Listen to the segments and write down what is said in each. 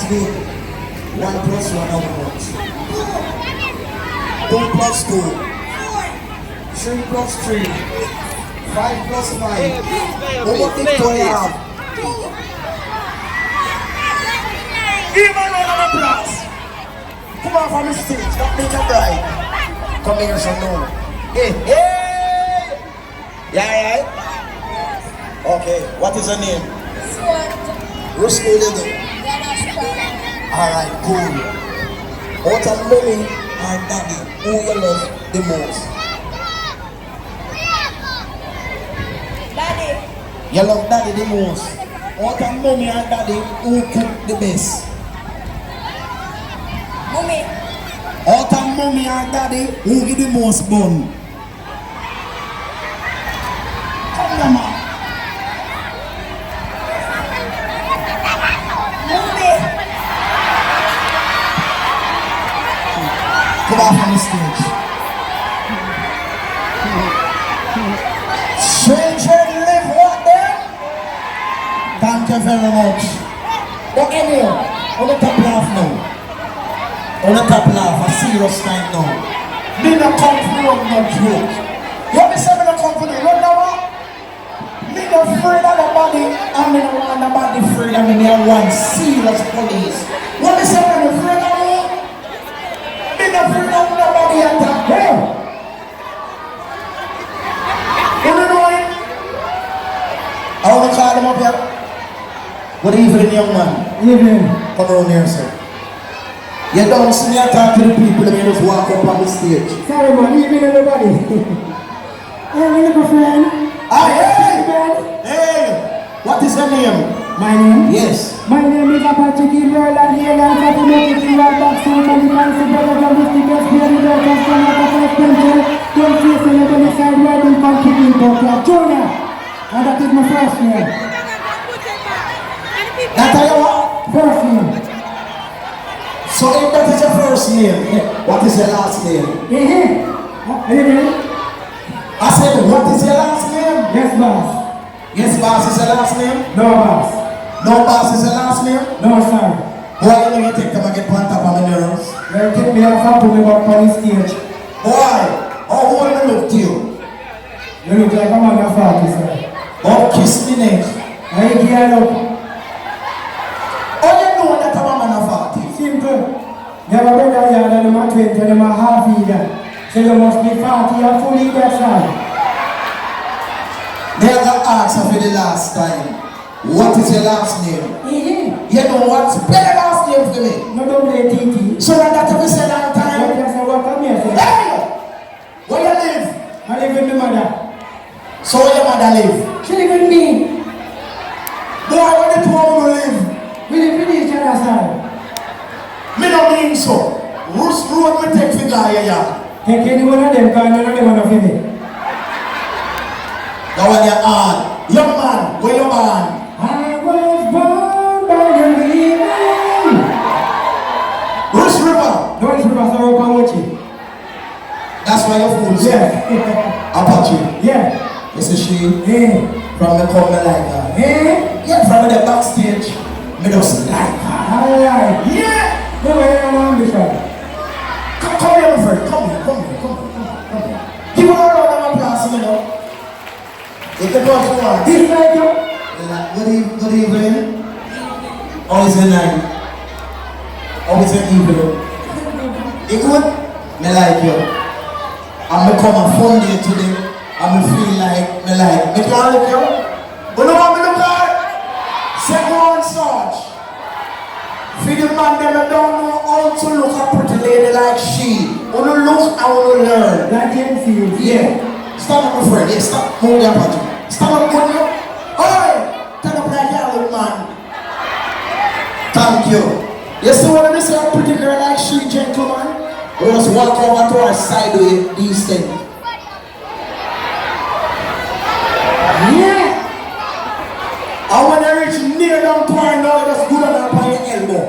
good. 1 plus 1 how much? 2 plus 2. 3 plus 3. 5 plus 5. How much did you have? Give me another applause. Come on from the stage, don't make a bride. Come here, so no. Hey, hey! Yeah. Okay, what is her name? Which school you go? Alright, cool. What a mommy and daddy who you love the most? Daddy. You love daddy the most. What a mommy and daddy who cook the best? Mommy. What a mommy and daddy who give the most bun? Come on, man. Come on from the stage. Children live what then? Thank you very much. But anyway, on the top laugh now. On the top laugh, a serious time now. Me not come for no joke. You me say me not come for no run now? Me not afraid of nobody, and me not want nobody afraid of me. Me I want serious police. You me say me not afraid of me? Me not afraid of nobody attack them. You know it? I want to call them up here. Good evening, young man. Evening. Come around here, sir. You don't see me talk to the people, and you just walk up on the stage. Sorry, man. Evening, everybody. Hey, little friend. Hey! What is your name? My name? Yes. My name is Apache Girl and here I'm to make it right back so many times to better than this to get here in the custom of the first pencil. Don't face a little inside where they come to me, but Junior. And that is my first name. That's your what? First name. So if that is your first name, what is your last name? I said, what is your last name? Yes, boss. Yes, boss is your last name? No, boss. No, boss is your last name? No, sir. Boy, you know you take them and get one top on my nerves. You take me off and put me back on the stage. Boy, how old I look to you? You look like a man of 40, sir. Oh, kiss me neck. I gear up. Oh, you know that I'm a man of 40? Simple. You have a brother here and them are 20 and them are half either. So you must be 40 and fully that side. They have asked for the last time, what is your last name? You know what's better last name for me? No, don't play TT. So that we say long time. Yes, I work on here. Hey! Where you live? I live with my mother. So where your mother live? She live with me. Boy, where the two of you live? We live with each other, sir. Me no mean so. Which road we take for guy here? Take any one of them, because none of them want to me. Now when you're on, young man, where you born? I was born by the river. Which river? Don't river, sorry, Pamochi. That's why you're fools. Yeah. Apache. Yeah. You see she? Yeah. From the corner like that. Yeah. Yeah, from the backstage. Me just like her. Alright. Yeah. No, I am ambition. Come here, my friend. Come here. Give her a round of applause, you know. If the boss wants. This like you. Good evening. Always a night. Always an evening. You good? Me like you. I'm become a fun day today. I'm feel like me like. Me can't look you. You know what me look like? Second one Sarge. For the man them that don't know how to look a pretty lady like she. Wanna look and wanna learn. Like you. Yeah. Stand up, my friend. Yeah, stop. Hold your body. Stand up, hold you. Alright. Stand up like that, old man. Thank you. You see what I say? A pretty girl like she, gentleman. We just walk over to our side with these things. Yeah. And when I reach near down to her now, just good on her by your elbow.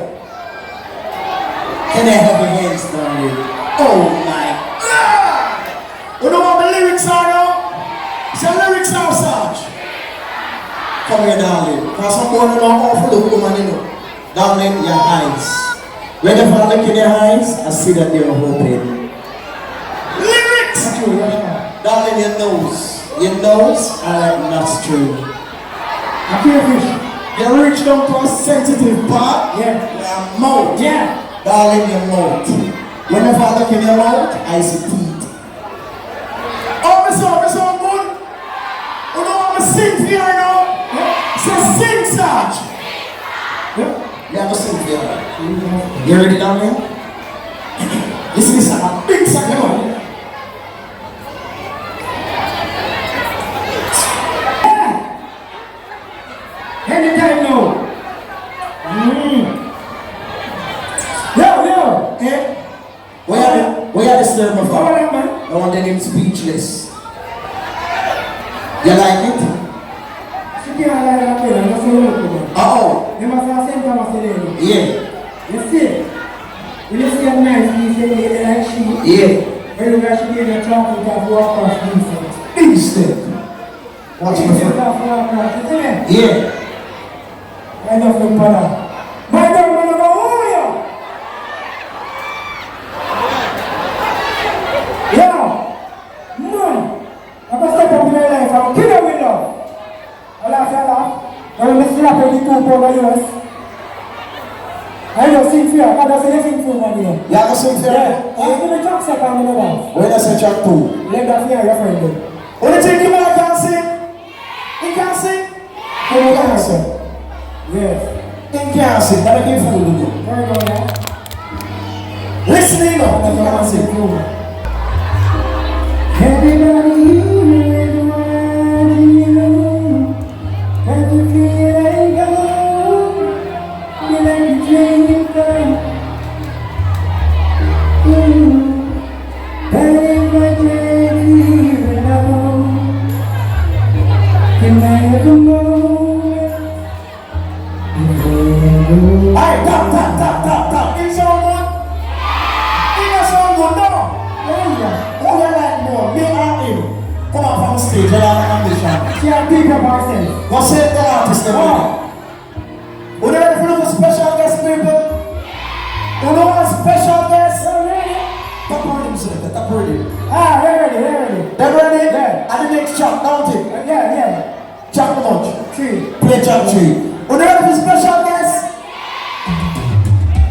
Can I have your hands down here? Oh my God! You know what the lyrics are now? It's the lyrics now, Sarge. Come here, darling. Because some boy don't know how to look woman, you know. Darling, your eyes. Whenever I look in your eyes, I see that you're hoping. Lyrics! Darling, your nose. Your nose, I like nostril. I can't fish. You reach down to a sensitive part. Yeah. Your mouth. Yeah. Darling, your mouth. Whenever I look in your mouth, I see teeth. Oh, me so good. You know I'm a sing for you now? Yeah. So sing, Sarge. Yeah. Yeah, I'm a sing for you. You ready, darling? Listen, this is a big song, come on. Anytime now. Yo. Eh? Where are the stir How from? about that, man? I want them speechless. You like it? She can't lie like that, that's so local, man. Oh, They must have St.Thomas today. yeah, You see? When you see a nice piece, they like she. yeah. Very well, she gave a chocolate that walk across these things. Big step. Watch my Walk friend. across, isn't it? Yeah. I love them, brother. My God, man, I'm over you. Yeah. Man, I'm going to step up in my life. I'm kill her with love. I laugh. I'm going to slap every two over yours. I don't sing for you. I don't say sing for one here. You have to sing for Yeah. You give me tracks up on the wall. when I say track 2. Let that hear your friend. What do you think you man can sing? He can sing? He can sing. Yes. He can sing. That make him fool you. Very good, yeah. Listening up. He can sing. Everybody you is watching you. As you feel like go, feel like you dream come. That is my dream alone. Can I ever know? Hey, tap. It's so good. It's so good, no? Who you like more? Me or him? Come on from the stage. I have an ambition. She has big up herself. Go say the artist. Who you ready for the special guest, people? Who know a special guest? Tap on him, sir. Tap on him. Ah, we're ready. Them ready? Yeah. And the next chop, don't it? Yeah. Chop the bunch. 3. Play chop 3. Who you ready for special guest?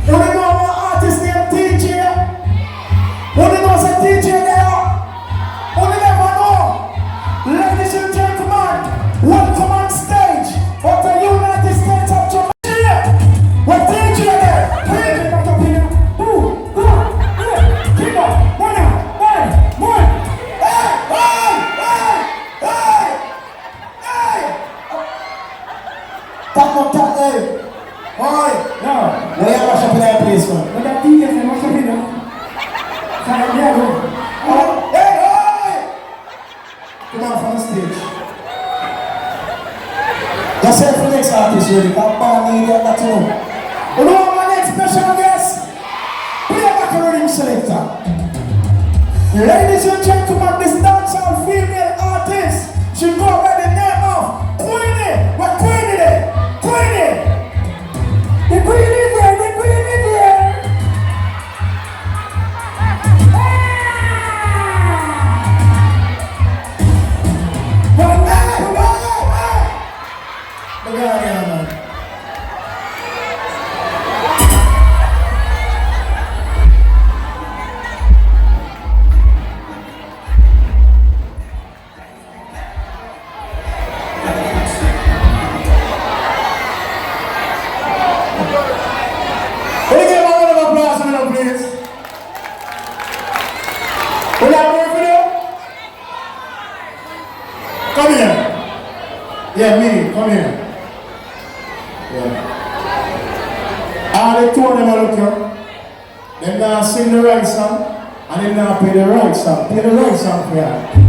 Who you know our artist named DJ? Who you know is a DJ there? Who you never know? Ladies and gentlemen, welcome on stage of the United States of Jamaica. What DJ there? Play it up here. Keep on. One. Hey! Tap up, hey! Oi! No. Where you wash up in that place, man? But that DJ is not something else. Hey! Come on from the stage. Let's say the next artist ready. That band need that too. You know my next special guest? Play back a rhythm selector. Ladies and gentlemen, this dancehall female artist should go by the name of Queenie. What Queenie there? Queenie! The queen is here. Come here. Yeah, me, come here. Yeah. All the two of them are looking. Them now sing the right song, and them now play the right song. Play the right song for you.